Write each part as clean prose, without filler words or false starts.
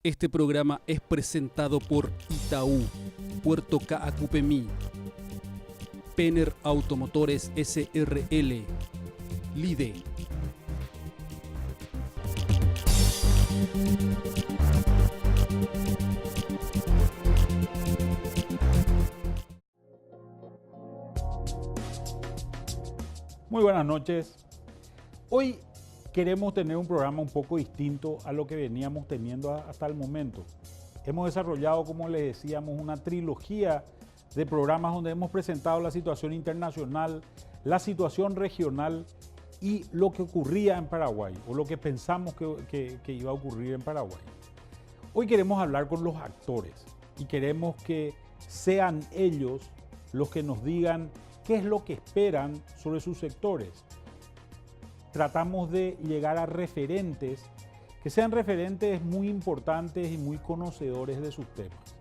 Este programa es presentado por Itaú, Puerto Caacupemí, Penner Automotores SRL, Lide. Muy buenas noches. Hoy queremos tener un programa un poco distinto a lo que veníamos teniendo hasta el momento. Hemos desarrollado, como les decíamos, una trilogía de programas donde hemos presentado la situación internacional, la situación regional y lo que ocurría en Paraguay, o lo que pensamos que iba a ocurrir en Paraguay. Hoy queremos hablar con los actores y queremos que sean ellos los que nos digan qué es lo que esperan sobre sus sectores. Tratamos de llegar a referentes, que sean referentes muy importantes y muy conocedores de sus temas.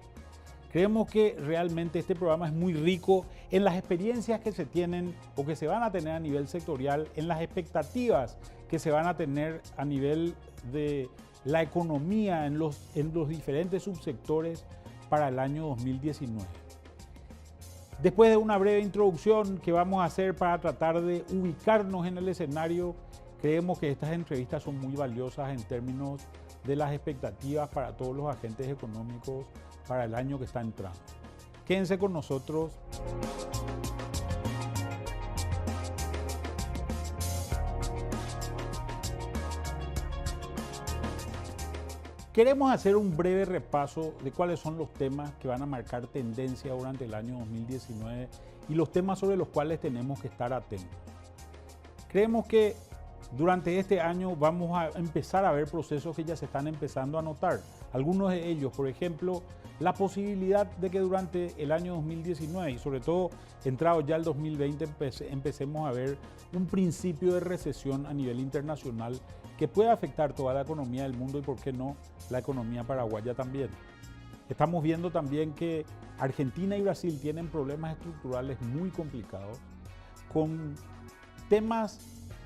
Creemos que realmente este programa es muy rico en las experiencias que se tienen o que se van a tener a nivel sectorial, en las expectativas que se van a tener a nivel de la economía en los diferentes subsectores para el año 2019. Después de una breve introducción que vamos a hacer para tratar de ubicarnos en el escenario, creemos que estas entrevistas son muy valiosas en términos de las expectativas para todos los agentes económicos para el año que está entrando. Quédense con nosotros. Queremos hacer un breve repaso de cuáles son los temas que van a marcar tendencia durante el año 2019 y los temas sobre los cuales tenemos que estar atentos. Creemos que durante este año vamos a empezar a ver procesos que ya se están empezando a notar. Algunos de ellos, por ejemplo, la posibilidad de que durante el año 2019 y sobre todo entrado ya el 2020 empecemos a ver un principio de recesión a nivel internacional que puede afectar toda la economía del mundo y, por qué no, la economía paraguaya también. Estamos viendo también que Argentina y Brasil tienen problemas estructurales muy complicados con temas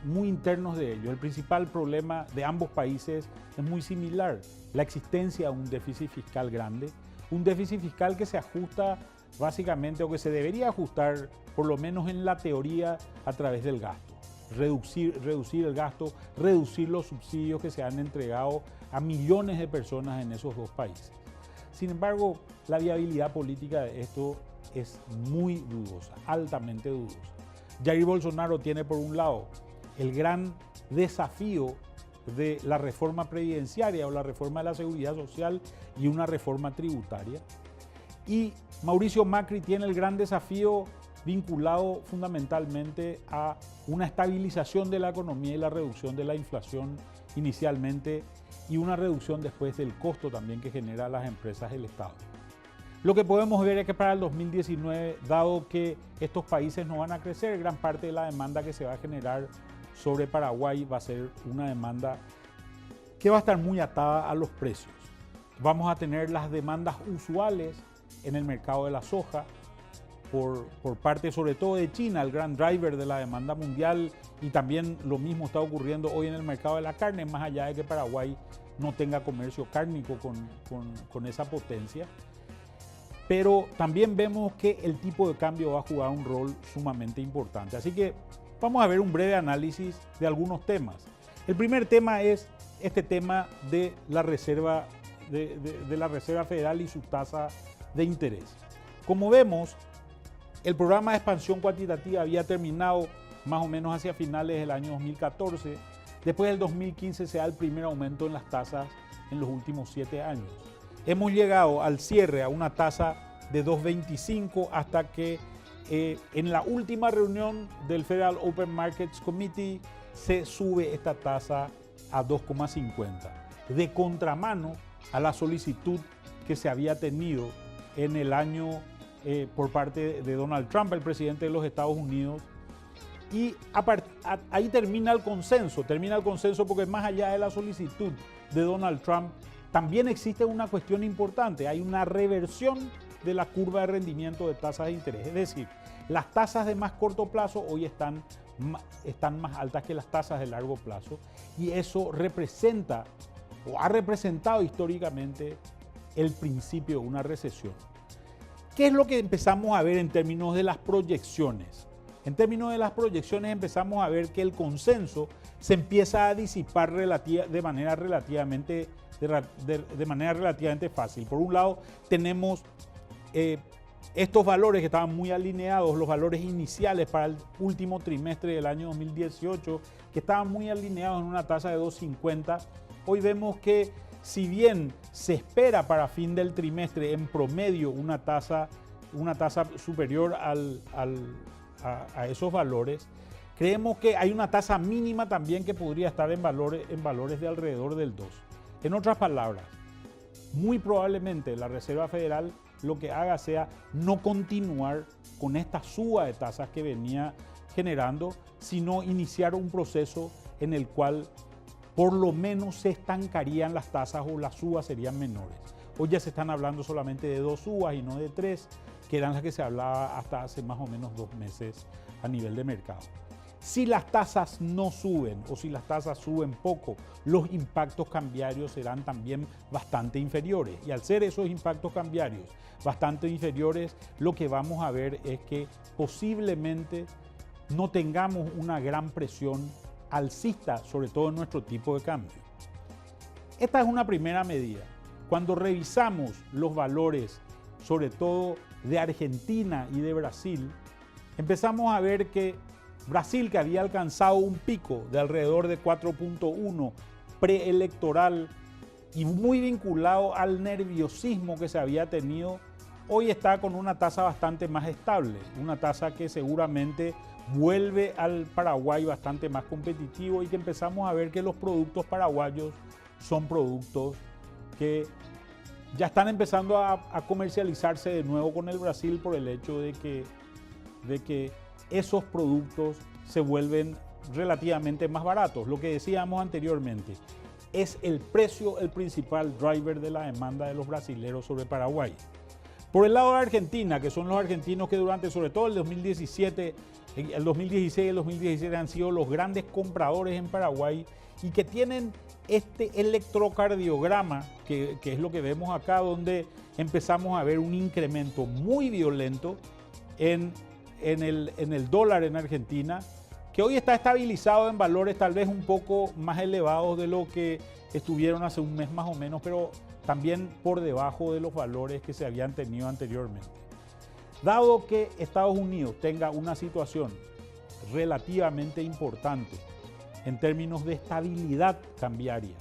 muy internos de ellos. El principal problema de ambos países es muy similar, la existencia de un déficit fiscal grande, un déficit fiscal que se ajusta básicamente o que se debería ajustar por lo menos en la teoría a través del gasto. Reducir el gasto, reducir los subsidios que se han entregado a millones de personas en esos dos países. Sin embargo, la viabilidad política de esto es muy dudosa, altamente dudosa. Jair Bolsonaro tiene por un lado el gran desafío de la reforma previdenciaria o la reforma de la seguridad social y una reforma tributaria. Y Mauricio Macri tiene el gran desafío vinculado fundamentalmente a una estabilización de la economía y la reducción de la inflación inicialmente y una reducción después del costo también que genera las empresas del Estado. Lo que podemos ver es que para el 2019, dado que estos países no van a crecer, gran parte de la demanda que se va a generar sobre Paraguay va a ser una demanda que va a estar muy atada a los precios. Vamos a tener las demandas usuales en el mercado de la soja, por parte sobre todo de China, el gran driver de la demanda mundial, y también lo mismo está ocurriendo hoy en el mercado de la carne, más allá de que Paraguay no tenga comercio cárnico con esa potencia. Pero también vemos que el tipo de cambio va a jugar un rol sumamente importante. Así que vamos a ver un breve análisis de algunos temas. El primer tema es este tema de la Reserva, de la Reserva Federal y su tasa de interés. Como vemos, el programa de expansión cuantitativa había terminado más o menos hacia finales del año 2014. Después del 2015 se da el primer aumento en las tasas en los últimos 7 años. Hemos llegado al cierre a una tasa de 2.25 hasta que en la última reunión del Federal Open Markets Committee se sube esta tasa a 2.50, de contramano a la solicitud que se había tenido en el año por parte de Donald Trump, el presidente de los Estados Unidos. Y ahí termina el consenso porque más allá de la solicitud de Donald Trump, también existe una cuestión importante, hay una reversión de la curva de rendimiento de tasas de interés. Es decir, las tasas de más corto plazo hoy están más altas que las tasas de largo plazo y eso representa o ha representado históricamente el principio de una recesión. ¿Qué es lo que empezamos a ver en términos de las proyecciones? En términos de las proyecciones empezamos a ver que el consenso se empieza a disipar de manera relativamente fácil. Por un lado, tenemos estos valores que estaban muy alineados, los valores iniciales para el último trimestre del año 2018, que estaban muy alineados en una tasa de 2,50. Hoy vemos que si bien se espera para fin del trimestre en promedio una tasa superior a esos valores, creemos que hay una tasa mínima también que podría estar en valores de alrededor del 2. En otras palabras, muy probablemente la Reserva Federal lo que haga sea no continuar con esta suba de tasas que venía generando, sino iniciar un proceso en el cual por lo menos se estancarían las tasas o las subas serían menores. Hoy ya se están hablando solamente de 2 subas y no de 3, que eran las que se hablaba hasta hace más o menos 2 meses a nivel de mercado. Si las tasas no suben o si las tasas suben poco, los impactos cambiarios serán también bastante inferiores. Y al ser esos impactos cambiarios bastante inferiores, lo que vamos a ver es que posiblemente no tengamos una gran presión alcista, sobre todo en nuestro tipo de cambio. Esta es una primera medida. Cuando revisamos los valores, sobre todo de Argentina y de Brasil, empezamos a ver que Brasil, que había alcanzado un pico de alrededor de 4.1 preelectoral y muy vinculado al nerviosismo que se había tenido, hoy está con una tasa bastante más estable, una tasa que seguramente vuelve al Paraguay bastante más competitivo y que empezamos a ver que los productos paraguayos son productos que ya están empezando a comercializarse de nuevo con el Brasil por el hecho de que esos productos se vuelven relativamente más baratos. Lo que decíamos anteriormente, es el precio el principal driver de la demanda de los brasileros sobre Paraguay. Por el lado de Argentina, que son los argentinos que durante sobre todo el 2016 y el 2017 han sido los grandes compradores en Paraguay y que tienen este electrocardiograma, que es lo que vemos acá, donde empezamos a ver un incremento muy violento en el dólar en Argentina, que hoy está estabilizado en valores tal vez un poco más elevados de lo que estuvieron hace un mes más o menos, pero también por debajo de los valores que se habían tenido anteriormente. Dado que Estados Unidos tenga una situación relativamente importante en términos de estabilidad cambiaria,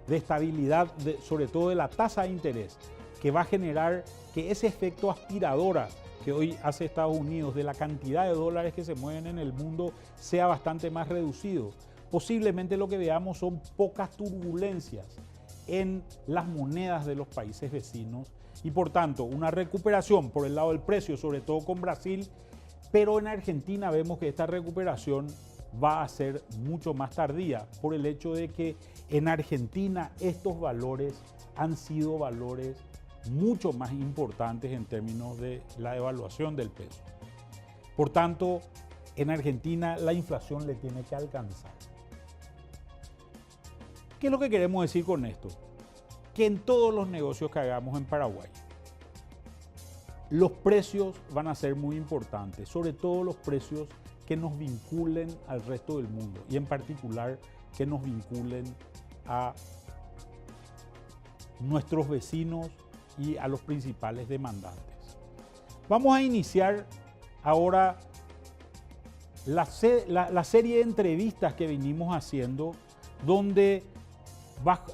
de estabilidad sobre todo de la tasa de interés, que va a generar que ese efecto aspiradora que hoy hace Estados Unidos de la cantidad de dólares que se mueven en el mundo sea bastante más reducido. Posiblemente lo que veamos son pocas turbulencias en las monedas de los países vecinos y por tanto una recuperación por el lado del precio, sobre todo con Brasil, pero en Argentina vemos que esta recuperación va a ser mucho más tardía por el hecho de que en Argentina estos valores han sido valores mucho más importantes en términos de la devaluación del peso. Por tanto, en Argentina la inflación le tiene que alcanzar. ¿Qué es lo que queremos decir con esto? Que en todos los negocios que hagamos en Paraguay, los precios van a ser muy importantes, sobre todo los precios que nos vinculen al resto del mundo y en particular que nos vinculen a nuestros vecinos y a los principales demandantes. Vamos a iniciar ahora la serie de entrevistas que venimos haciendo, donde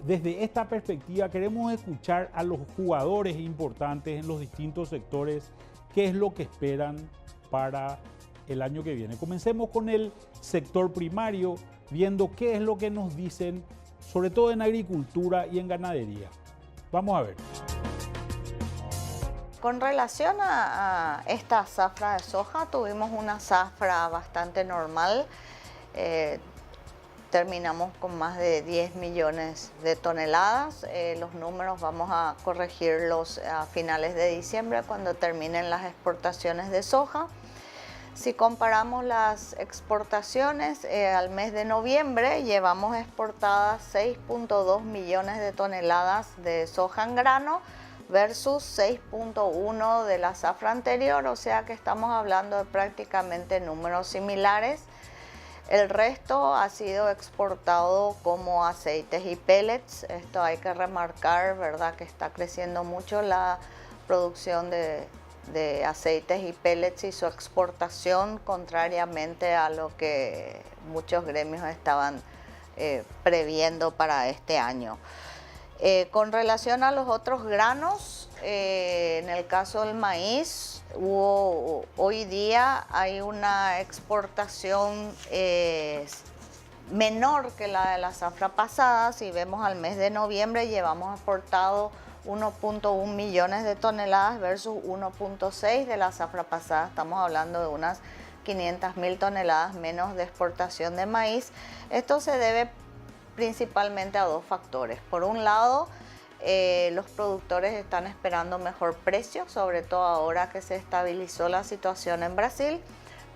desde esta perspectiva queremos escuchar a los jugadores importantes en los distintos sectores, qué es lo que esperan para el año que viene. Comencemos con el sector primario, viendo qué es lo que nos dicen, sobre todo en agricultura y en ganadería. Vamos a ver. Con relación a esta zafra de soja, tuvimos una zafra bastante normal. Terminamos con más de 10 millones de toneladas. Los números vamos a corregirlos a finales de diciembre cuando terminen las exportaciones de soja. Si comparamos las exportaciones, al mes de noviembre llevamos exportadas 6.2 millones de toneladas de soja en grano versus 6.1 de la zafra anterior, o sea que estamos hablando de prácticamente números similares. El resto ha sido exportado como aceites y pellets. Esto hay que remarcar, ¿verdad?, que está creciendo mucho la producción de aceites y pellets y su exportación, contrariamente a lo que muchos gremios estaban previendo para este año. Con relación a los otros granos, en el caso del maíz, hoy día hay una exportación menor que la de la zafra pasada. Si vemos al mes de noviembre, llevamos exportado 1.1 millones de toneladas versus 1.6 de la zafra pasada. Estamos hablando de unas 500.000 toneladas menos de exportación de maíz. Esto se debe principalmente a dos factores. Por un lado, los productores están esperando mejor precio, sobre todo ahora que se estabilizó la situación en Brasil,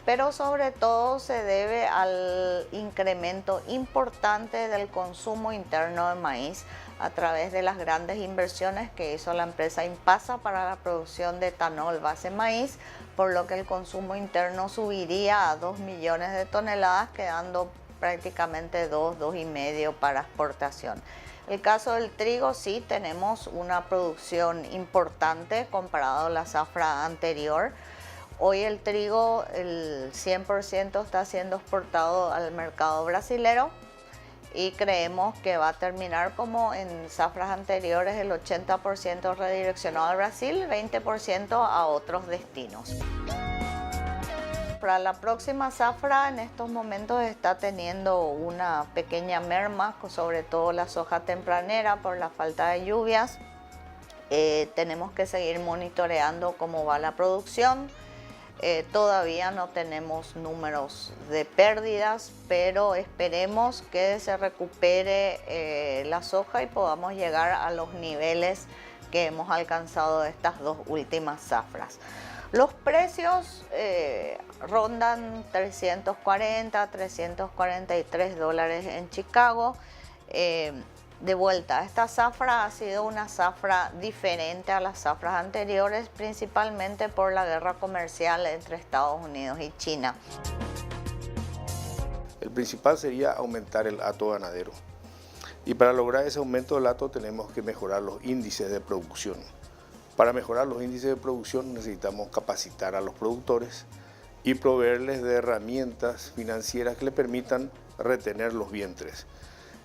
pero sobre todo se debe al incremento importante del consumo interno de maíz a través de las grandes inversiones que hizo la empresa Impasa para la producción de etanol base maíz, por lo que el consumo interno subiría a 2 millones de toneladas, quedando prácticamente 2,5 para exportación. El caso del trigo, sí tenemos una producción importante comparado a la zafra anterior. Hoy el trigo, el 100% está siendo exportado al mercado brasilero y creemos que va a terminar como en zafras anteriores, el 80% redireccionado al Brasil, 20% a otros destinos. Para la próxima zafra, en estos momentos está teniendo una pequeña merma, sobre todo la soja tempranera por la falta de lluvias. Tenemos que seguir monitoreando cómo va la producción. Todavía no tenemos números de pérdidas, pero esperemos que se recupere la soja y podamos llegar a los niveles que hemos alcanzado de estas dos últimas zafras. Los precios rondan 340, 343 dólares en Chicago. De vuelta, esta zafra ha sido una zafra diferente a las zafras anteriores, principalmente por la guerra comercial entre Estados Unidos y China. El principal sería aumentar el hato ganadero. Y para lograr ese aumento del hato tenemos que mejorar los índices de producción. Para mejorar los índices de producción necesitamos capacitar a los productores y proveerles de herramientas financieras que le permitan retener los vientres.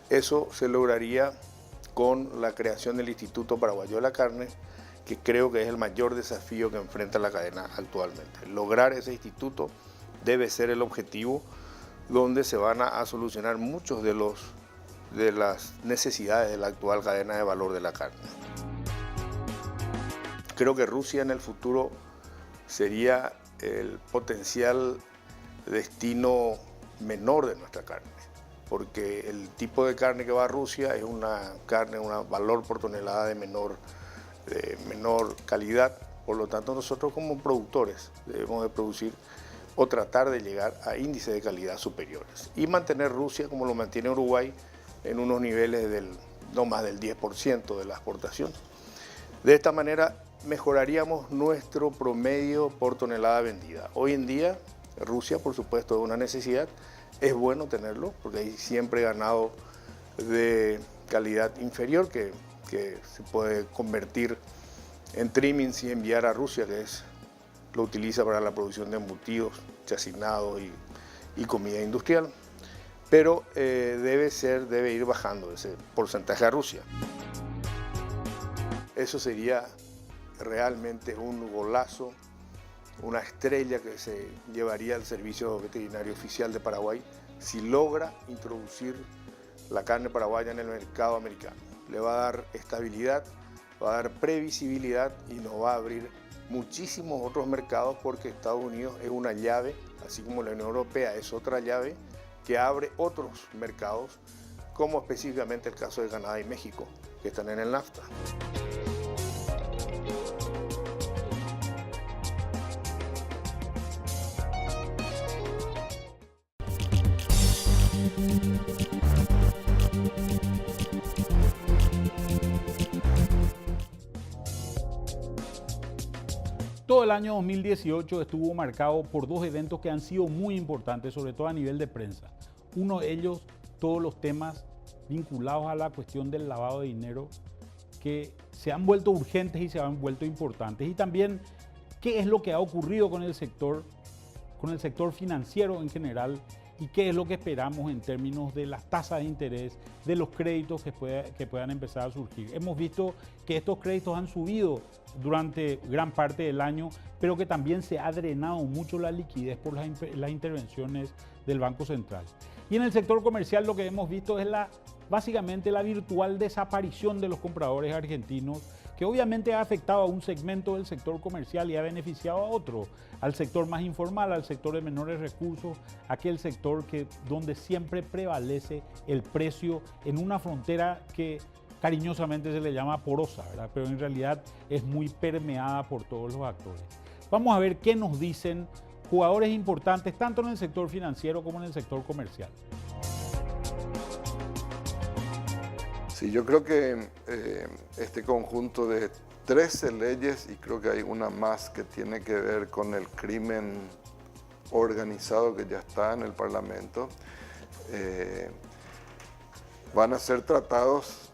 Eso se lograría con la creación del Instituto Paraguayo de la Carne, que creo que es el mayor desafío que enfrenta la cadena actualmente. Lograr ese instituto debe ser el objetivo donde se van a solucionar muchos de las necesidades de la actual cadena de valor de la carne. Creo que Rusia en el futuro sería el potencial destino menor de nuestra carne, porque el tipo de carne que va a Rusia es una carne, un valor por tonelada de menor calidad. Por lo tanto, nosotros como productores debemos de producir o tratar de llegar a índices de calidad superiores y mantener Rusia, como lo mantiene Uruguay, en unos niveles no más del 10% de la exportación. De esta manera mejoraríamos nuestro promedio por tonelada vendida. Hoy en día, Rusia, por supuesto, es una necesidad. Es bueno tenerlo porque hay siempre ganado de calidad inferior que se puede convertir en trimmings y enviar a Rusia, que lo utiliza para la producción de embutidos, chacinados y comida industrial. Pero debe ir bajando ese porcentaje a Rusia. Eso sería realmente un golazo, una estrella que se llevaría al Servicio Veterinario Oficial de Paraguay si logra introducir la carne paraguaya en el mercado americano. Le va a dar estabilidad, va a dar previsibilidad y nos va a abrir muchísimos otros mercados, porque Estados Unidos es una llave, así como la Unión Europea es otra llave que abre otros mercados, como específicamente el caso de Canadá y México, que están en el NAFTA. Todo el año 2018 estuvo marcado por dos eventos que han sido muy importantes, sobre todo a nivel de prensa. Uno de ellos, todos los temas vinculados a la cuestión del lavado de dinero que se han vuelto urgentes y se han vuelto importantes. Y también qué es lo que ha ocurrido con el sector financiero en general y qué es lo que esperamos en términos de las tasas de interés, de los créditos que puedan empezar a surgir. Hemos visto que estos créditos han subido durante gran parte del año, pero que también se ha drenado mucho la liquidez por las intervenciones del Banco Central. Y en el sector comercial lo que hemos visto es básicamente la virtual desaparición de los compradores argentinos, que obviamente ha afectado a un segmento del sector comercial y ha beneficiado a otro, al sector más informal, al sector de menores recursos, aquel sector donde siempre prevalece el precio en una frontera que cariñosamente se le llama porosa, ¿verdad? Pero en realidad es muy permeada por todos los actores. Vamos a ver qué nos dicen jugadores importantes tanto en el sector financiero como en el sector comercial. Sí, yo creo que este conjunto de 13 leyes, y creo que hay una más que tiene que ver con el crimen organizado que ya está en el Parlamento, van a ser tratados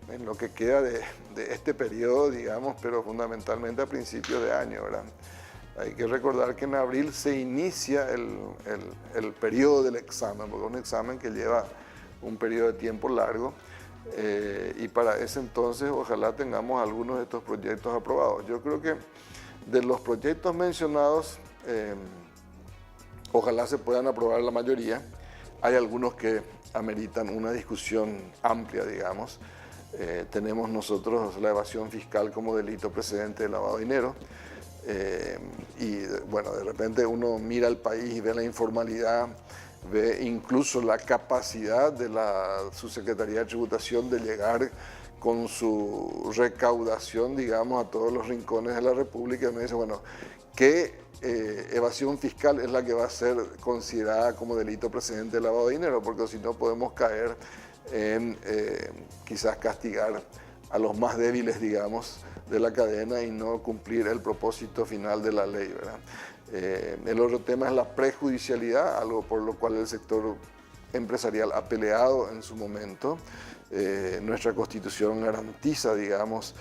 en lo que queda de este periodo, digamos, pero fundamentalmente a principios de año, ¿verdad? Hay que recordar que en abril se inicia el periodo del examen, porque es un examen que lleva un periodo de tiempo largo. Y para ese entonces ojalá tengamos algunos de estos proyectos aprobados. Yo creo que de los proyectos mencionados, ojalá se puedan aprobar la mayoría. Hay algunos que ameritan una discusión amplia, digamos. Tenemos nosotros la evasión fiscal como delito precedente de lavado de dinero. Y bueno, de repente uno mira el país y ve la informalidad, ve incluso la capacidad de la Subsecretaría de Tributación de llegar con su recaudación, digamos, a todos los rincones de la República. Y me dice, bueno, ¿qué evasión fiscal es la que va a ser considerada como delito precedente de lavado de dinero? Porque si no podemos caer en quizás castigar a los más débiles, digamos, de la cadena y no cumplir el propósito final de la ley, ¿verdad? El otro tema es la prejudicialidad, algo por lo cual el sector empresarial ha peleado en su momento. Nuestra Constitución garantiza, digamos,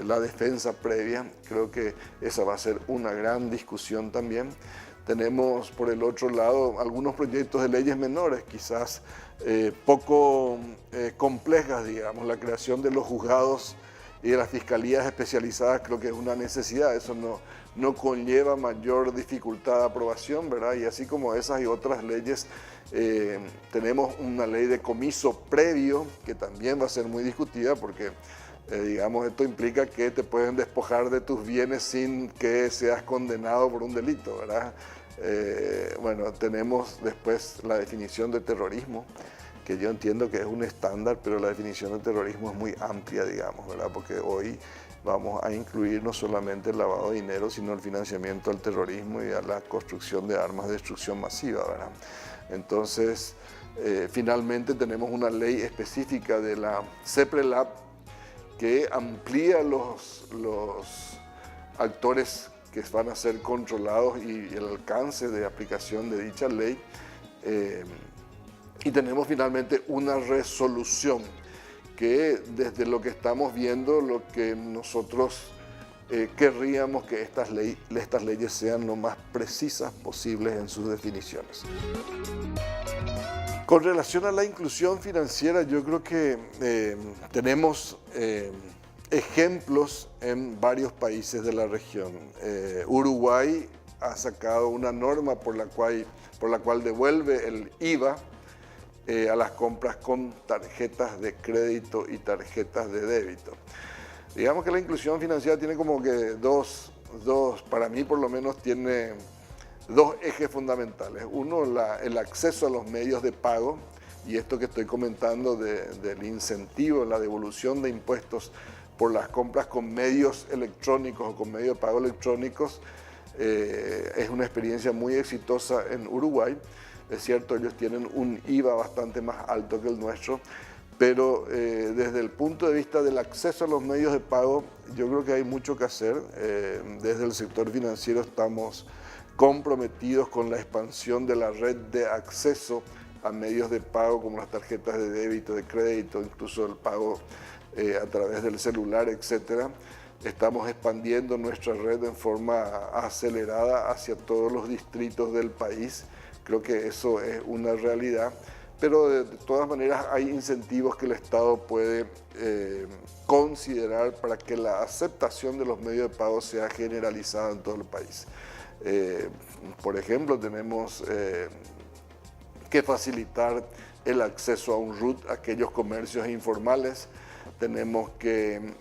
la defensa previa. Creo que esa va a ser una gran discusión también. Tenemos, por el otro lado, algunos proyectos de leyes menores, quizás poco complejas, digamos. La creación de los juzgados y de las fiscalías especializadas creo que es una necesidad. Eso no conlleva mayor dificultad de aprobación, ¿verdad? Y así como esas y otras leyes, tenemos una ley de comiso previo que también va a ser muy discutida porque, digamos, esto implica que te pueden despojar de tus bienes sin que seas condenado por un delito, ¿verdad? Bueno, tenemos después la definición de terrorismo, que yo entiendo que es un estándar, pero la definición de terrorismo es muy amplia, digamos, ¿verdad? Porque hoy vamos a incluir no solamente el lavado de dinero, sino el financiamiento al terrorismo y a la construcción de armas de destrucción masiva, ¿verdad? Entonces, finalmente tenemos una ley específica de la CEPRELAP que amplía los actores que van a ser controlados y el alcance de aplicación de dicha ley. Y tenemos finalmente una resolución que desde lo que estamos viendo, lo que nosotros querríamos que estas leyes sean lo más precisas posibles en sus definiciones. Con relación a la inclusión financiera, yo creo que tenemos ejemplos en varios países de la región. Uruguay ha sacado una norma por la cual devuelve el IVA a las compras con tarjetas de crédito y tarjetas de débito. Digamos que la inclusión financiera tiene como que para mí por lo menos tiene dos ejes fundamentales. Uno, el acceso a los medios de pago, y esto que estoy comentando del incentivo, la devolución de impuestos por las compras con medios electrónicos o con medios de pago electrónicos, es una experiencia muy exitosa en Uruguay. Es cierto, ellos tienen un IVA bastante más alto que el nuestro, pero desde el punto de vista del acceso a los medios de pago, yo creo que hay mucho que hacer. Desde el sector financiero estamos comprometidos con la expansión de la red de acceso a medios de pago como las tarjetas de débito, de crédito, incluso el pago a través del celular, etc. Estamos expandiendo nuestra red en forma acelerada hacia todos los distritos del país. Creo que eso es una realidad. Pero de todas maneras hay incentivos que el Estado puede considerar para que la aceptación de los medios de pago sea generalizada en todo el país. Por ejemplo, tenemos que facilitar el acceso a un RUT a aquellos comercios informales. Tenemos que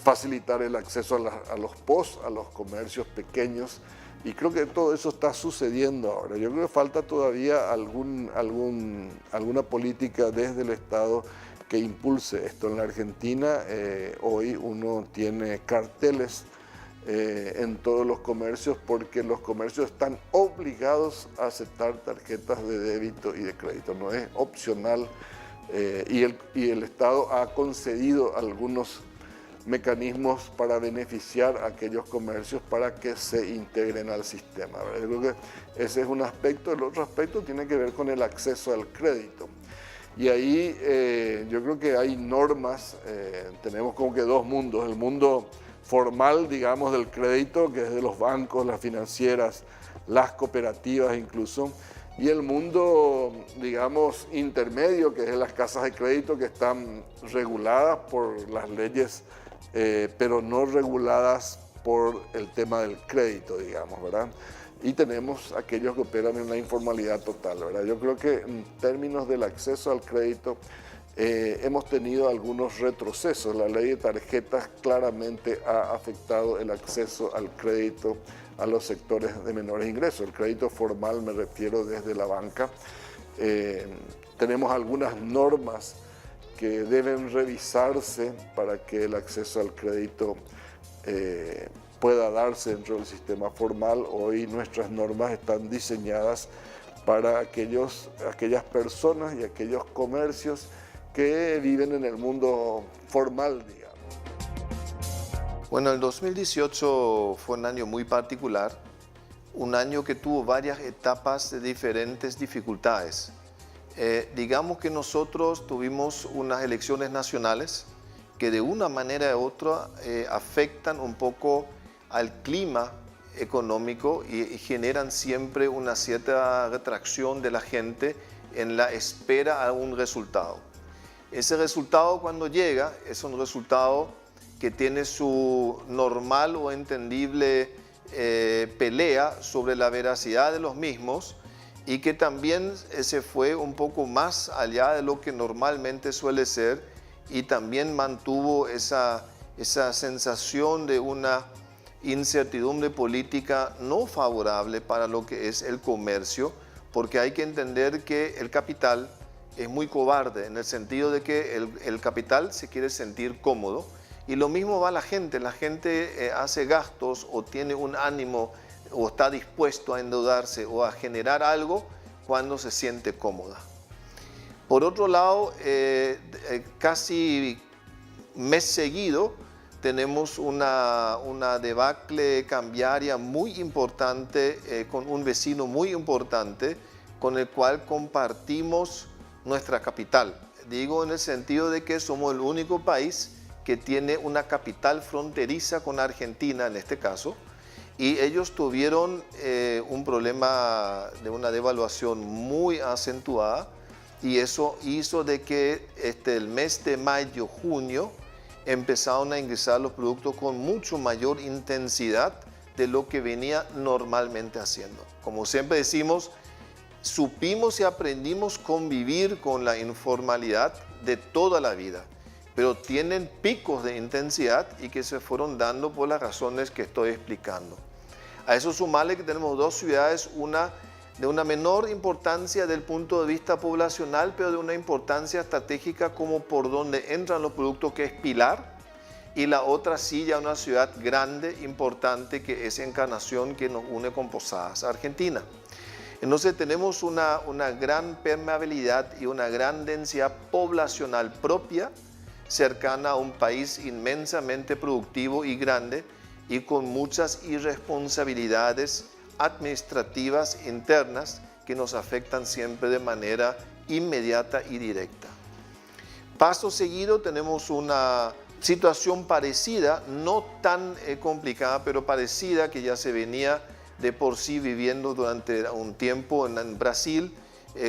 facilitar el acceso a los POS, a los comercios pequeños. Y creo que todo eso está sucediendo ahora. Yo creo que falta todavía alguna política desde el Estado que impulse esto. En la Argentina hoy uno tiene carteles en todos los comercios porque los comercios están obligados a aceptar tarjetas de débito y de crédito. No es opcional y el Estado ha concedido algunos mecanismos para beneficiar a aquellos comercios para que se integren al sistema, ¿verdad? Yo creo que ese es un aspecto. El otro aspecto tiene que ver con el acceso al crédito. Y ahí yo creo que hay normas, tenemos como que dos mundos, el mundo formal, digamos, del crédito, que es de los bancos, las financieras, las cooperativas incluso, y el mundo, digamos, intermedio, que es de las casas de crédito que están reguladas por las leyes pero no reguladas por el tema del crédito, digamos, ¿verdad? Y tenemos aquellos que operan en la informalidad total, ¿verdad? Yo creo que en términos del acceso al crédito hemos tenido algunos retrocesos. La ley de tarjetas claramente ha afectado el acceso al crédito a los sectores de menores ingresos. El crédito formal me refiero desde la banca. Tenemos algunas normas que deben revisarse para que el acceso al crédito pueda darse dentro del sistema formal. Hoy nuestras normas están diseñadas para aquellas personas y aquellos comercios que viven en el mundo formal, digamos. Bueno, el 2018 fue un año muy particular, un año que tuvo varias etapas de diferentes dificultades. Digamos que nosotros tuvimos unas elecciones nacionales que de una manera u otra afectan un poco al clima económico y generan siempre una cierta retracción de la gente en la espera a un resultado. Ese resultado, cuando llega, es un resultado que tiene su normal o entendible pelea sobre la veracidad de los mismos, y que también se fue un poco más allá de lo que normalmente suele ser y también mantuvo esa sensación de una incertidumbre política no favorable para lo que es el comercio, porque hay que entender que el capital es muy cobarde en el sentido de que el capital se quiere sentir cómodo, y lo mismo va la gente hace gastos o tiene un ánimo o está dispuesto a endeudarse o a generar algo cuando se siente cómoda. Por otro lado, casi mes seguido tenemos una debacle cambiaria muy importante con un vecino muy importante con el cual compartimos nuestra capital. Digo en el sentido de que somos el único país que tiene una capital fronteriza con Argentina en este caso, y ellos tuvieron un problema de una devaluación muy acentuada, y eso hizo de que el mes de mayo, junio, empezaron a ingresar los productos con mucho mayor intensidad de lo que venía normalmente haciendo. Como siempre decimos, supimos y aprendimos a convivir con la informalidad de toda la vida, pero tienen picos de intensidad y que se fueron dando por las razones que estoy explicando. A eso sumarle que tenemos dos ciudades, una de una menor importancia del punto de vista poblacional, pero de una importancia estratégica como por donde entran los productos, que es Pilar, y la otra sí ya una ciudad grande, importante, que es Encarnación, que nos une con Posadas, Argentina. Entonces tenemos una gran permeabilidad y una gran densidad poblacional propia, cercana a un país inmensamente productivo y grande y con muchas irresponsabilidades administrativas internas que nos afectan siempre de manera inmediata y directa. Paso seguido tenemos una situación parecida, no tan complicada, pero parecida, que ya se venía de por sí viviendo durante un tiempo en Brasil,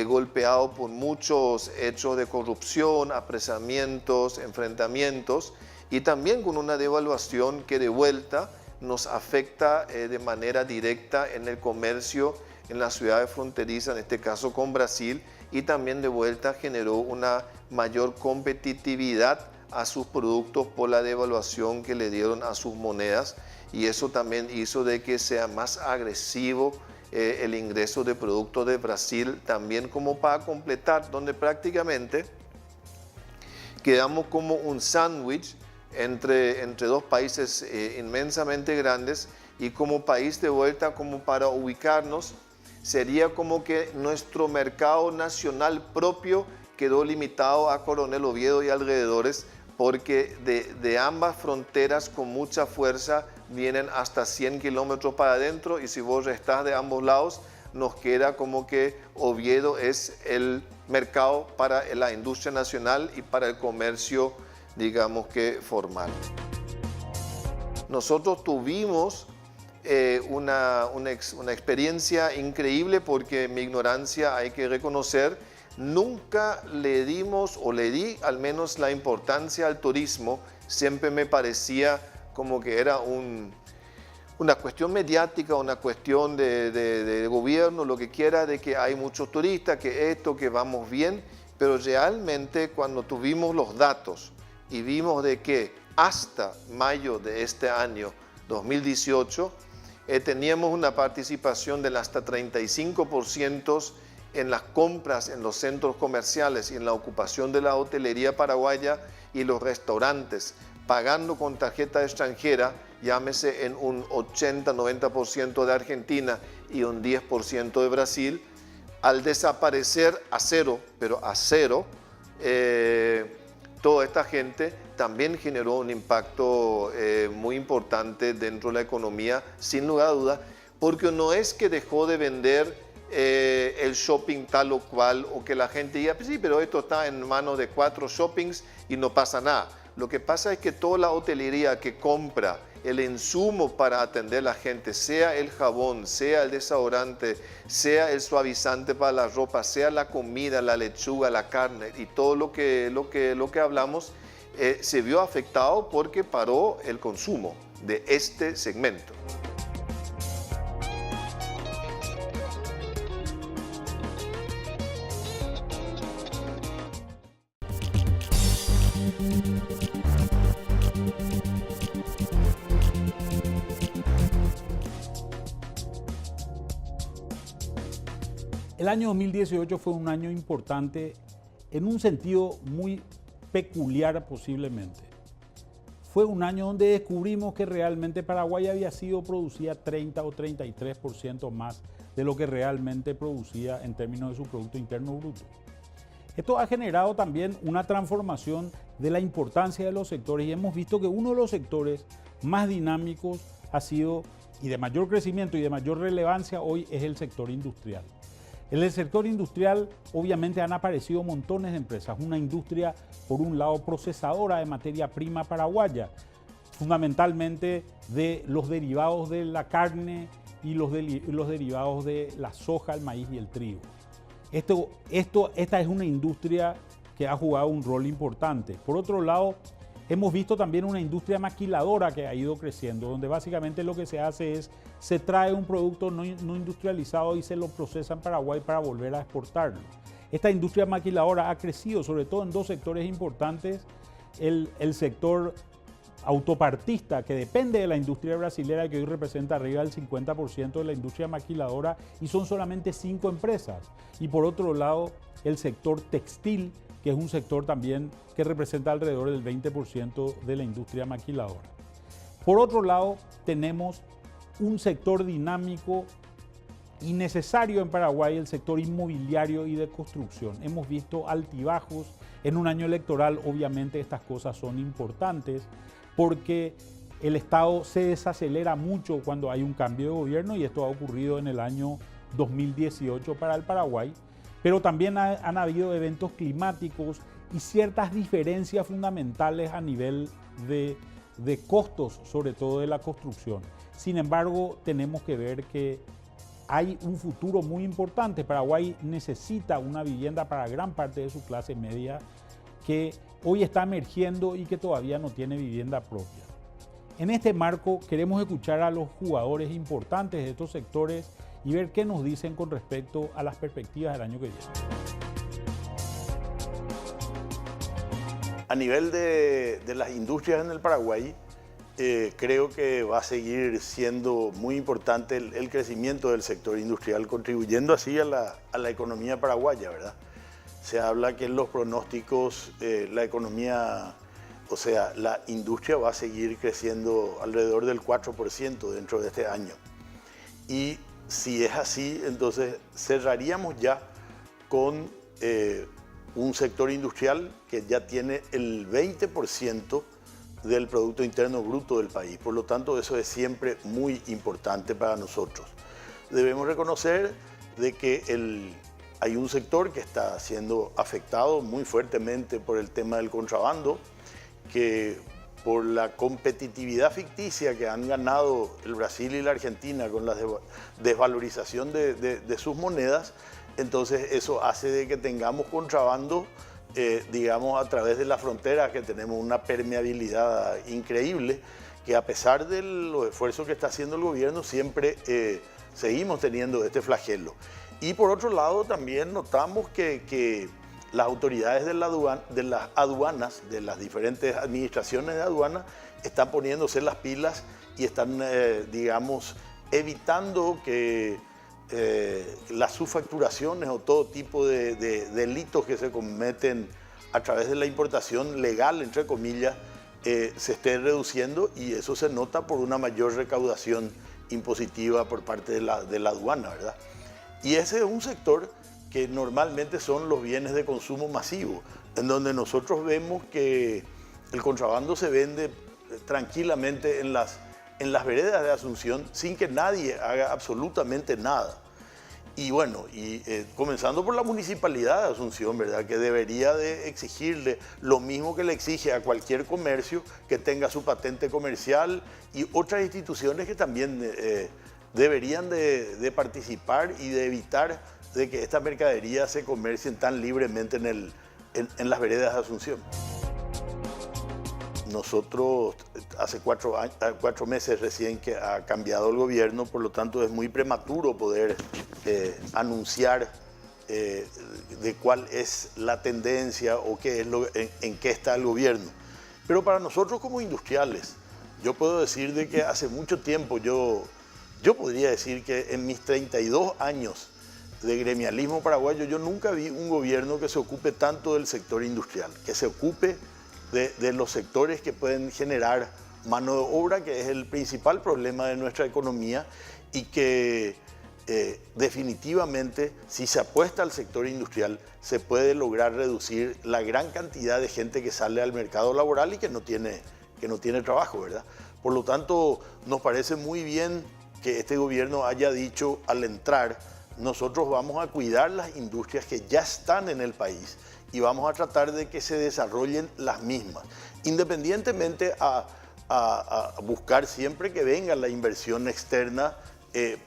golpeado por muchos hechos de corrupción, apresamientos, enfrentamientos, y también con una devaluación que de vuelta nos afecta de manera directa en el comercio en las ciudades fronterizas, en este caso con Brasil, y también de vuelta generó una mayor competitividad a sus productos por la devaluación que le dieron a sus monedas, y eso también hizo de que sea más agresivo el ingreso de productos de Brasil, también como para completar, donde prácticamente quedamos como un sándwich entre dos países inmensamente grandes, y como país de vuelta, como para ubicarnos, sería como que nuestro mercado nacional propio quedó limitado a Coronel Oviedo y alrededores, porque de ambas fronteras con mucha fuerza vienen hasta 100 kilómetros para adentro, y si vos restás de ambos lados, nos queda como que Oviedo es el mercado para la industria nacional y para el comercio, digamos que formal. Nosotros tuvimos una experiencia increíble, porque en mi ignorancia hay que reconocer, nunca le dimos, o le di al menos, la importancia al turismo. Siempre me parecía como que era una cuestión mediática, una cuestión de gobierno, lo que quiera, de que hay muchos turistas, que esto, que vamos bien, pero realmente cuando tuvimos los datos y vimos de que hasta mayo de este año 2018 teníamos una participación del hasta 35% en las compras en los centros comerciales y en la ocupación de la hotelería paraguaya y los restaurantes, pagando con tarjeta extranjera, llámese en un 80-90% de Argentina y un 10% de Brasil, al desaparecer a cero, pero a cero, toda esta gente también generó un impacto muy importante dentro de la economía, sin lugar a dudas, porque no es que dejó de vender el shopping tal o cual, o que la gente diga, sí, pero esto está en manos de 4 shoppings y no pasa nada. Lo que pasa es que toda la hotelería que compra el insumo para atender a la gente, sea el jabón, sea el desodorante, sea el suavizante para la ropa, sea la comida, la lechuga, la carne y todo lo que hablamos, se vio afectado porque paró el consumo de este segmento. El año 2018 fue un año importante en un sentido muy peculiar posiblemente. Fue un año donde descubrimos que realmente Paraguay había sido producida 30 o 33% más de lo que realmente producía en términos de su Producto Interno Bruto. Esto ha generado también una transformación de la importancia de los sectores, y hemos visto que uno de los sectores más dinámicos ha sido, y de mayor crecimiento y de mayor relevancia hoy, es el sector industrial. En el sector industrial obviamente han aparecido montones de empresas, una industria por un lado procesadora de materia prima paraguaya, fundamentalmente de los derivados de la carne y los derivados de la soja, el maíz y el trigo. Esta es una industria que ha jugado un rol importante. Por otro lado, hemos visto también una industria maquiladora que ha ido creciendo, donde básicamente lo que se hace es, se trae un producto no industrializado y se lo procesa en Paraguay para volver a exportarlo. Esta industria maquiladora ha crecido sobre todo en dos sectores importantes, el sector autopartista, que depende de la industria brasilera, que hoy representa arriba del 50% de la industria maquiladora, y son solamente 5 empresas. Y por otro lado, el sector textil, que es un sector también que representa alrededor del 20% de la industria maquiladora. Por otro lado, tenemos un sector dinámico y necesario en Paraguay el sector inmobiliario y de construcción. Hemos visto altibajos. En un año electoral, obviamente, estas cosas son importantes porque el Estado se desacelera mucho cuando hay un cambio de gobierno y esto ha ocurrido en el año 2018 para el Paraguay. Pero también han habido eventos climáticos y ciertas diferencias fundamentales a nivel de costos, sobre todo de la construcción. Sin embargo, tenemos que ver que hay un futuro muy importante. Paraguay necesita una vivienda para gran parte de su clase media que hoy está emergiendo y que todavía no tiene vivienda propia. En este marco queremos escuchar a los jugadores importantes de estos sectores y ver qué nos dicen con respecto a las perspectivas del año que viene. A nivel de las industrias en el Paraguay, creo que va a seguir siendo muy importante el crecimiento del sector industrial, contribuyendo así a la economía paraguaya, ¿verdad? Se habla que en los pronósticos la economía, o sea, la industria va a seguir creciendo alrededor del 4% dentro de este año. Y si es así, entonces cerraríamos ya con un sector industrial que ya tiene el 20% del Producto Interno Bruto del país. Por lo tanto, eso es siempre muy importante para nosotros. Debemos reconocer de que hay un sector que está siendo afectado muy fuertemente por el tema del contrabando, que por la competitividad ficticia que han ganado el Brasil y la Argentina con la desvalorización de sus monedas, entonces eso hace de que tengamos contrabando, digamos, a través de la frontera, que tenemos una permeabilidad increíble, que a pesar de los esfuerzos que está haciendo el gobierno, siempre seguimos teniendo este flagelo. Y por otro lado, también notamos que las autoridades de las aduanas, de las diferentes administraciones de aduanas, están poniéndose las pilas y están, digamos, evitando que las subfacturaciones o todo tipo de delitos que se cometen a través de la importación legal, entre comillas, se esté reduciendo, y eso se nota por una mayor recaudación impositiva por parte de la aduana, ¿verdad? Y ese es un sector que normalmente son los bienes de consumo masivo, en donde nosotros vemos que el contrabando se vende tranquilamente en las veredas de Asunción sin que nadie haga absolutamente nada. Y bueno, comenzando por la Municipalidad de Asunción, ¿verdad?, que debería de exigirle lo mismo que le exige a cualquier comercio, que tenga su patente comercial, y otras instituciones que también deberían de participar y de evitar de que estas mercaderías se comercien tan libremente en las veredas de Asunción. Nosotros hace 4 meses recién que ha cambiado el gobierno, por lo tanto es muy prematuro poder anunciar de cuál es la tendencia o qué es en qué está el gobierno. Pero para nosotros como industriales, yo puedo decir de que hace mucho tiempo, yo podría decir que en mis 32 años de gremialismo paraguayo, yo nunca vi un gobierno que se ocupe tanto del sector industrial, que se ocupe de los sectores que pueden generar mano de obra, que es el principal problema de nuestra economía, y que definitivamente, si se apuesta al sector industrial, se puede lograr reducir la gran cantidad de gente que sale al mercado laboral y que no tiene trabajo, ¿verdad? Por lo tanto, nos parece muy bien que este gobierno haya dicho al entrar: nosotros vamos a cuidar las industrias que ya están en el país y vamos a tratar de que se desarrollen las mismas, independientemente a buscar siempre que venga la inversión externa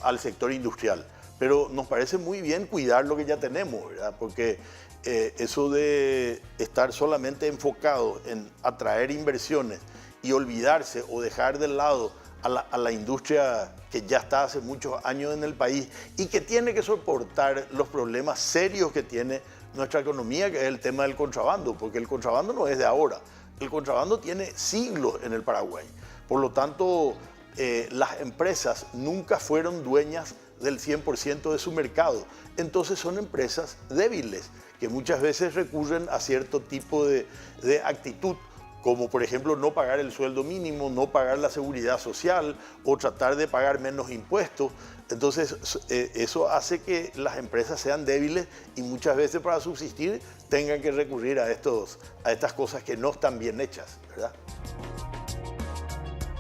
al sector industrial. Pero nos parece muy bien cuidar lo que ya tenemos, ¿verdad? Porque eso de estar solamente enfocado en atraer inversiones y olvidarse o dejar de lado a la industria que ya está hace muchos años en el país y que tiene que soportar los problemas serios que tiene nuestra economía, que es el tema del contrabando, porque el contrabando no es de ahora, el contrabando tiene siglos en el Paraguay. Por lo tanto, las empresas nunca fueron dueñas del 100% de su mercado, entonces son empresas débiles que muchas veces recurren a cierto tipo de actitud como por ejemplo no pagar el sueldo mínimo, no pagar la seguridad social o tratar de pagar menos impuestos. Entonces eso hace que las empresas sean débiles y muchas veces para subsistir tengan que recurrir a estas cosas que no están bien hechas, ¿verdad?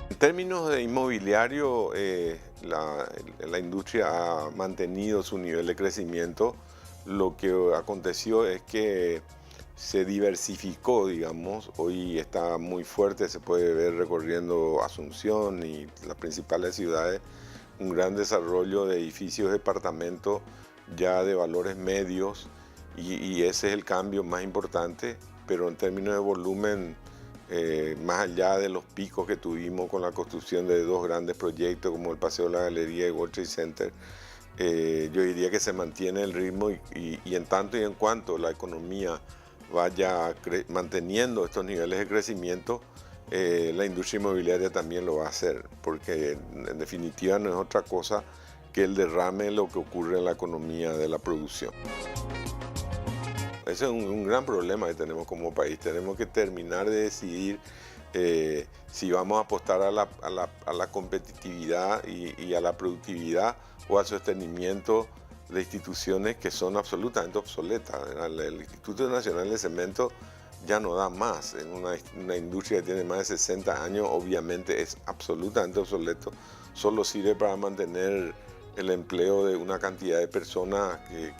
En términos de inmobiliario, la industria ha mantenido su nivel de crecimiento. Lo que aconteció es que se diversificó, digamos. Hoy está muy fuerte, se puede ver recorriendo Asunción y las principales ciudades, un gran desarrollo de edificios, departamentos ya de valores medios, y ese es el cambio más importante, pero en términos de volumen, más allá de los picos que tuvimos con la construcción de dos grandes proyectos como el Paseo de la Galería y World Trade Center, yo diría que se mantiene el ritmo y en tanto y en cuanto la economía vaya manteniendo estos niveles de crecimiento, la industria inmobiliaria también lo va a hacer, porque en definitiva no es otra cosa que el derrame de lo que ocurre en la economía de la producción. Ese es un gran problema que tenemos como país. Tenemos que terminar de decidir si vamos a apostar a la competitividad y a la productividad o al sostenimiento de instituciones que son absolutamente obsoletas. El Instituto Nacional de Cemento ya no da más. En una industria que tiene más de 60 años, obviamente es absolutamente obsoleto. Solo sirve para mantener el empleo de una cantidad de personas que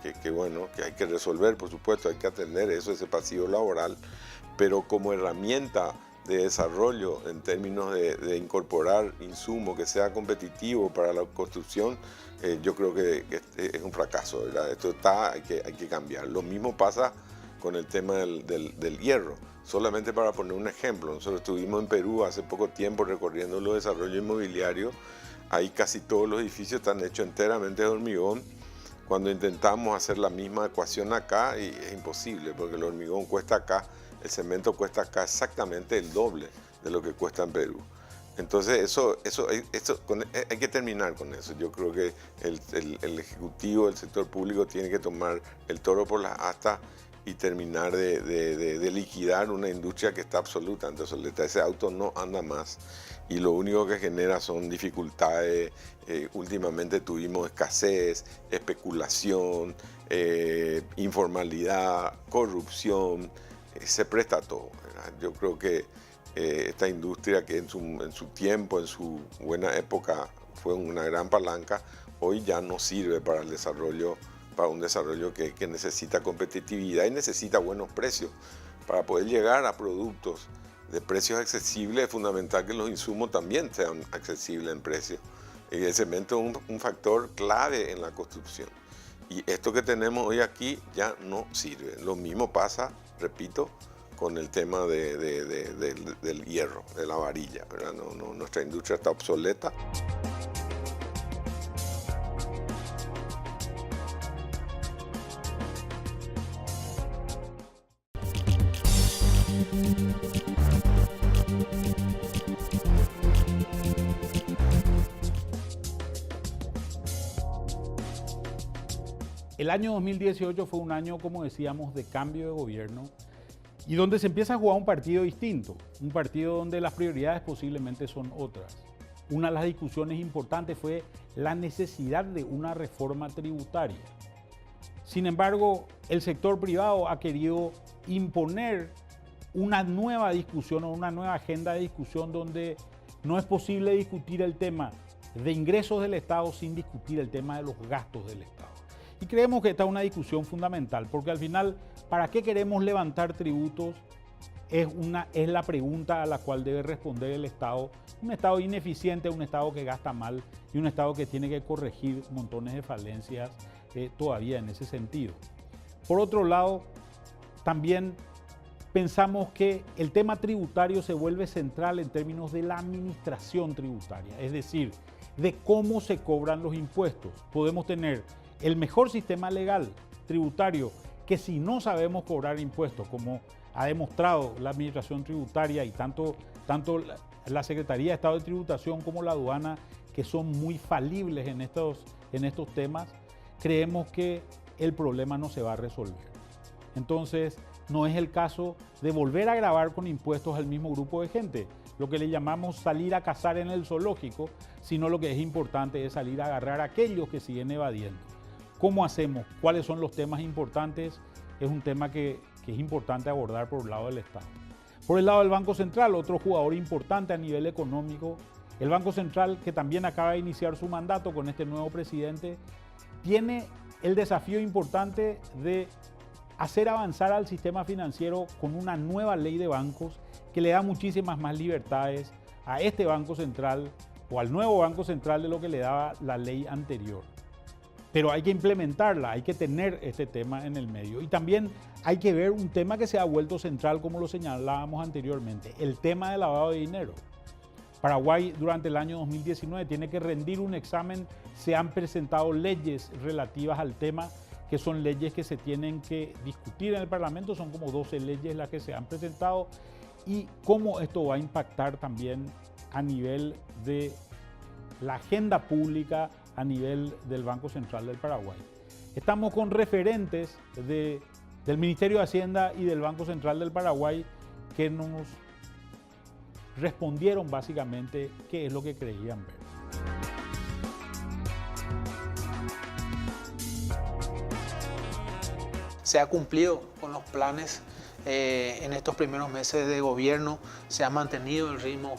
hay que resolver, por supuesto, hay que atender eso, ese pasivo laboral, pero como herramienta de desarrollo en términos de incorporar insumos que sea competitivo para la construcción, yo creo que es un fracaso, ¿verdad? Esto hay que cambiar. Lo mismo pasa con el tema del hierro. Solamente para poner un ejemplo, nosotros estuvimos en Perú hace poco tiempo recorriendo los desarrollos inmobiliarios. Ahí casi todos los edificios están hechos enteramente de hormigón. Cuando intentamos hacer la misma ecuación acá, y es imposible, porque el hormigón cuesta acá, el cemento cuesta acá exactamente el doble de lo que cuesta en Perú. Entonces hay que terminar con eso. Yo creo que el Ejecutivo, el sector público tiene que tomar el toro por las astas y terminar de liquidar una industria que está absolutamente obsoleta. Ese auto no anda más y lo único que genera son dificultades. Últimamente tuvimos escasez, especulación, informalidad, corrupción, se presta a todo, ¿verdad? Yo creo que esta industria que en su tiempo, en su buena época, fue una gran palanca, hoy ya no sirve para el desarrollo, para un desarrollo que necesita competitividad y necesita buenos precios. Para poder llegar a productos de precios accesibles es fundamental que los insumos también sean accesibles en precio. Y el cemento es un factor clave en la construcción. Y esto que tenemos hoy aquí ya no sirve. Lo mismo pasa, repito, con el tema del hierro, de la varilla, ¿verdad? Nuestra industria está obsoleta. El año 2018 fue un año, como decíamos, de cambio de gobierno y donde se empieza a jugar un partido distinto, un partido donde las prioridades posiblemente son otras. Una de las discusiones importantes fue la necesidad de una reforma tributaria. Sin embargo, el sector privado ha querido imponer una nueva discusión o una nueva agenda de discusión donde no es posible discutir el tema de ingresos del Estado sin discutir el tema de los gastos del Estado. Y creemos que esta es una discusión fundamental, porque al final, ¿para qué queremos levantar tributos? Es la pregunta a la cual debe responder el Estado. Un Estado ineficiente, un Estado que gasta mal y un Estado que tiene que corregir montones de falencias todavía en ese sentido. Por otro lado, también pensamos que el tema tributario se vuelve central en términos de la administración tributaria, es decir, de cómo se cobran los impuestos. Podemos tener el mejor sistema legal tributario que si no sabemos cobrar impuestos, como ha demostrado la administración tributaria y tanto la Secretaría de Estado de Tributación como la aduana, que son muy falibles en estos temas, creemos que el problema no se va a resolver. Entonces, no es el caso de volver a gravar con impuestos al mismo grupo de gente, lo que le llamamos salir a cazar en el zoológico, sino lo que es importante es salir a agarrar a aquellos que siguen evadiendo. ¿Cómo hacemos? ¿Cuáles son los temas importantes? Es un tema que es importante abordar por el lado del Estado. Por el lado del Banco Central, otro jugador importante a nivel económico, el Banco Central, que también acaba de iniciar su mandato con este nuevo presidente, tiene el desafío importante de hacer avanzar al sistema financiero con una nueva ley de bancos que le da muchísimas más libertades a este Banco Central o al nuevo Banco Central de lo que le daba la ley anterior. Pero hay que implementarla, hay que tener este tema en el medio. Y también hay que ver un tema que se ha vuelto central, como lo señalábamos anteriormente, el tema del lavado de dinero. Paraguay durante el año 2019 tiene que rendir un examen, se han presentado leyes relativas al tema, que son leyes que se tienen que discutir en el Parlamento, son como 12 leyes las que se han presentado, y cómo esto va a impactar también a nivel de la agenda pública, a nivel del Banco Central del Paraguay. Estamos con referentes del Ministerio de Hacienda y del Banco Central del Paraguay que nos respondieron básicamente qué es lo que creían ver. Se ha cumplido con los planes en estos primeros meses de gobierno, se ha mantenido el ritmo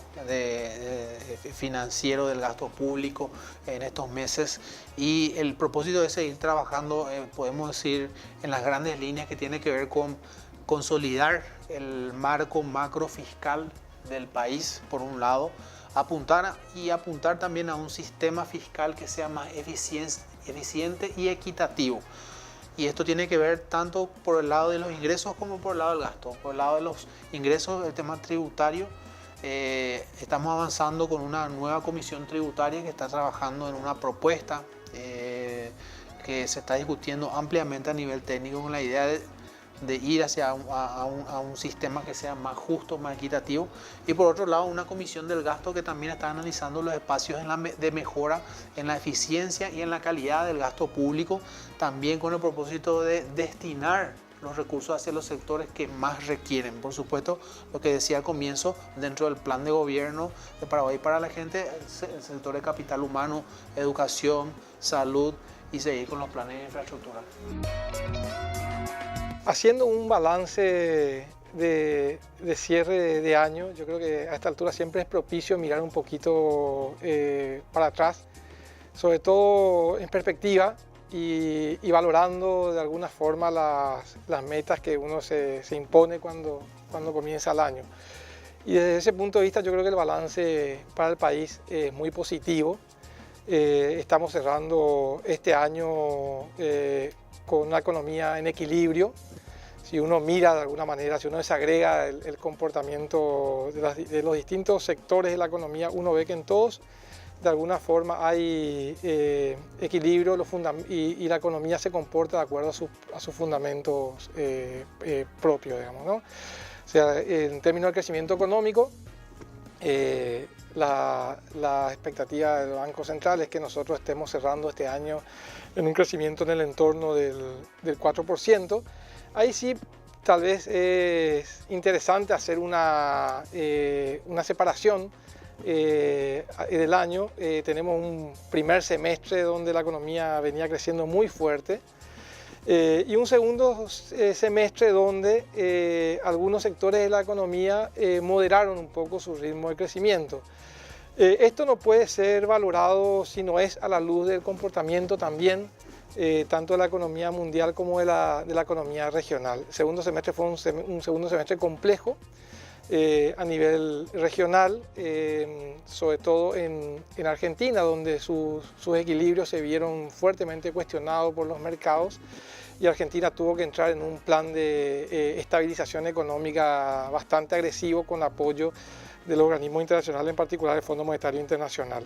financiero del gasto público en estos meses y el propósito de seguir trabajando, podemos decir, en las grandes líneas que tiene que ver con consolidar el marco macro fiscal del país, por un lado, apuntar también a un sistema fiscal que sea más eficiente y equitativo. Y esto tiene que ver tanto por el lado de los ingresos como por el lado del gasto. Por el lado de los ingresos, el tema tributario, estamos avanzando con una nueva comisión tributaria que está trabajando en una propuesta que se está discutiendo ampliamente a nivel técnico con la idea de ir hacia un sistema que sea más justo, más equitativo. Y por otro lado, una comisión del gasto que también está analizando los espacios de mejora en la eficiencia y en la calidad del gasto público, también con el propósito de destinar los recursos hacia los sectores que más requieren. Por supuesto, lo que decía al comienzo, dentro del plan de gobierno de Paraguay para la gente, el sector de capital humano, educación, salud y seguir con los planes de infraestructura. Haciendo un balance de cierre de año, yo creo que a esta altura siempre es propicio mirar un poquito para atrás, sobre todo en perspectiva y valorando de alguna forma las metas que uno se impone cuando comienza el año. Y desde ese punto de vista yo creo que el balance para el país es muy positivo. Estamos cerrando este año con una economía en equilibrio. Si uno mira de alguna manera, si uno desagrega el comportamiento de los distintos sectores de la economía, uno ve que en todos de alguna forma hay equilibrio y la economía se comporta de acuerdo a sus fundamentos propios, digamos, ¿no? O sea, en términos de crecimiento económico, la expectativa del Banco Central es que nosotros estemos cerrando este año en un crecimiento en el entorno del 4%. Ahí sí, tal vez es interesante hacer una separación del año. Tenemos un primer semestre donde la economía venía creciendo muy fuerte y un segundo semestre donde algunos sectores de la economía moderaron un poco su ritmo de crecimiento. Esto no puede ser valorado si no es a la luz del comportamiento también tanto de la economía mundial como de la economía regional. El segundo semestre fue un segundo semestre complejo a nivel regional, sobre todo en Argentina, donde sus equilibrios se vieron fuertemente cuestionados por los mercados y Argentina tuvo que entrar en un plan de estabilización económica bastante agresivo con apoyo del organismo internacional, en particular el Fondo Monetario Internacional.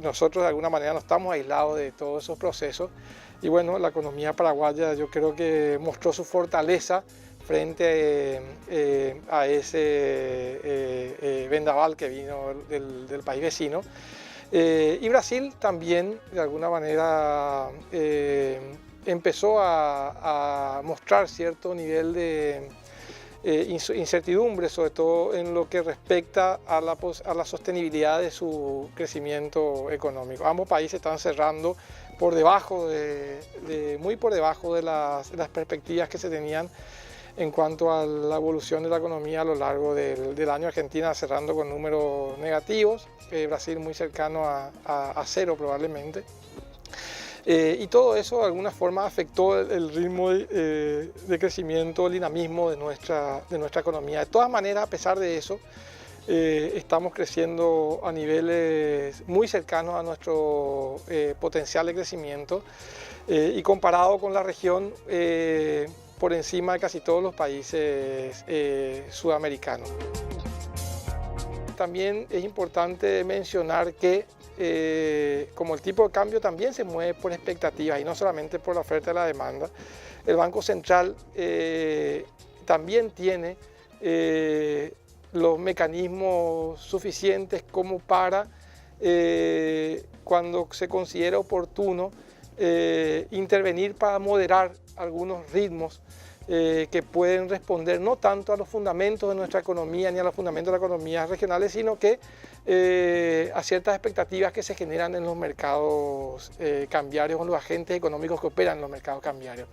Nosotros de alguna manera no estamos aislados de todos esos procesos y bueno, la economía paraguaya yo creo que mostró su fortaleza frente a ese vendaval que vino del país vecino. Y Brasil también de alguna manera empezó a mostrar cierto nivel de incertidumbre, sobre todo en lo que respecta a la sostenibilidad de su crecimiento económico. Ambos países están cerrando por debajo muy por debajo de las perspectivas que se tenían en cuanto a la evolución de la economía a lo largo del año. Argentina cerrando con números negativos, Brasil muy cercano a cero probablemente. Y todo eso de alguna forma afectó el ritmo de crecimiento, el dinamismo de nuestra economía. De todas maneras, a pesar de eso, estamos creciendo a niveles muy cercanos a nuestro potencial de crecimiento y comparado con la región, por encima de casi todos los países sudamericanos. También es importante mencionar que como el tipo de cambio también se mueve por expectativas y no solamente por la oferta y la demanda, el Banco Central también tiene los mecanismos suficientes como para, cuando se considera oportuno, intervenir para moderar algunos ritmos que pueden responder no tanto a los fundamentos de nuestra economía ni a los fundamentos de las economías regionales, sino que a ciertas expectativas que se generan en los mercados cambiarios, con los agentes económicos que operan en los mercados cambiarios.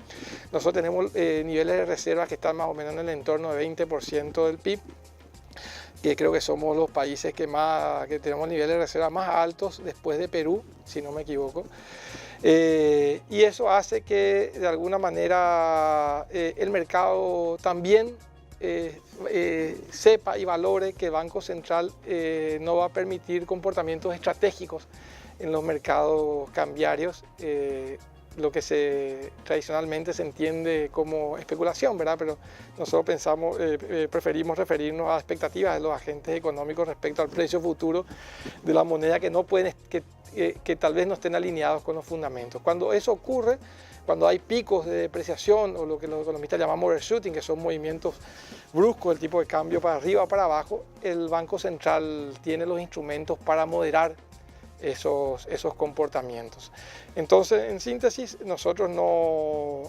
Nosotros tenemos niveles de reservas que están más o menos en el entorno de 20% del PIB, que creo que somos los países que tenemos niveles de reserva más altos después de Perú, si no me equivoco. Y eso hace que de alguna manera el mercado también sepa y valore que el Banco Central no va a permitir comportamientos estratégicos en los mercados cambiarios, lo que tradicionalmente se entiende como especulación, ¿verdad? Pero nosotros preferimos referirnos a expectativas de los agentes económicos respecto al precio futuro de la moneda que tal vez no estén alineados con los fundamentos. Cuando eso ocurre, cuando hay picos de depreciación o lo que los economistas llamamos overshooting, que son movimientos bruscos del tipo de cambio para arriba o para abajo, el Banco Central tiene los instrumentos para moderar esos comportamientos. Entonces, en síntesis, nosotros no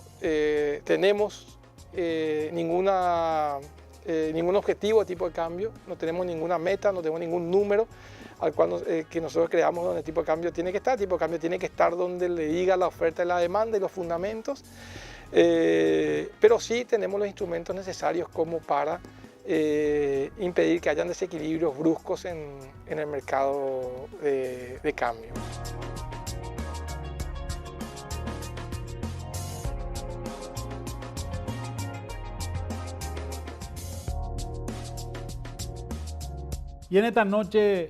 tenemos ningún objetivo de tipo de cambio, no tenemos ninguna meta, no tenemos ningún número al cual que nosotros creamos donde el tipo de cambio tiene que estar. El tipo de cambio tiene que estar donde le diga la oferta y la demanda y los fundamentos, pero sí tenemos los instrumentos necesarios como para impedir que hayan desequilibrios bruscos en el mercado de cambio. Y en esta noche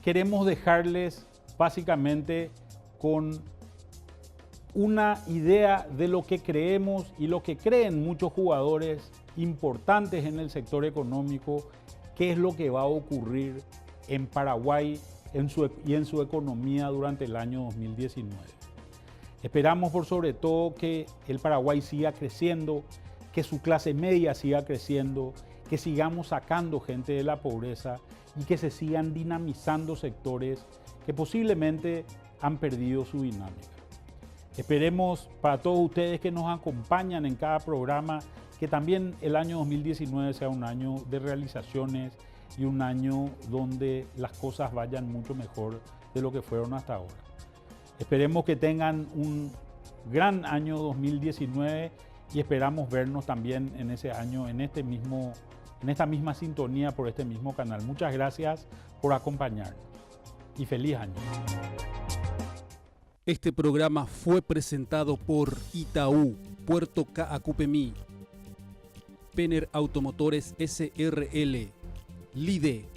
queremos dejarles básicamente con una idea de lo que creemos y lo que creen muchos jugadores importantes en el sector económico, qué es lo que va a ocurrir en Paraguay y en su economía durante el año 2019. Esperamos por sobre todo que el Paraguay siga creciendo, que su clase media siga creciendo, que sigamos sacando gente de la pobreza y que se sigan dinamizando sectores que posiblemente han perdido su dinámica. Esperemos para todos ustedes que nos acompañan en cada programa que también el año 2019 sea un año de realizaciones y un año donde las cosas vayan mucho mejor de lo que fueron hasta ahora. Esperemos que tengan un gran año 2019 y esperamos vernos también en ese año, en esta misma sintonía por este mismo canal. Muchas gracias por acompañarnos y feliz año. Este programa fue presentado por Itaú, Puerto Caacupemí, Penner Automotores SRL, LIDE,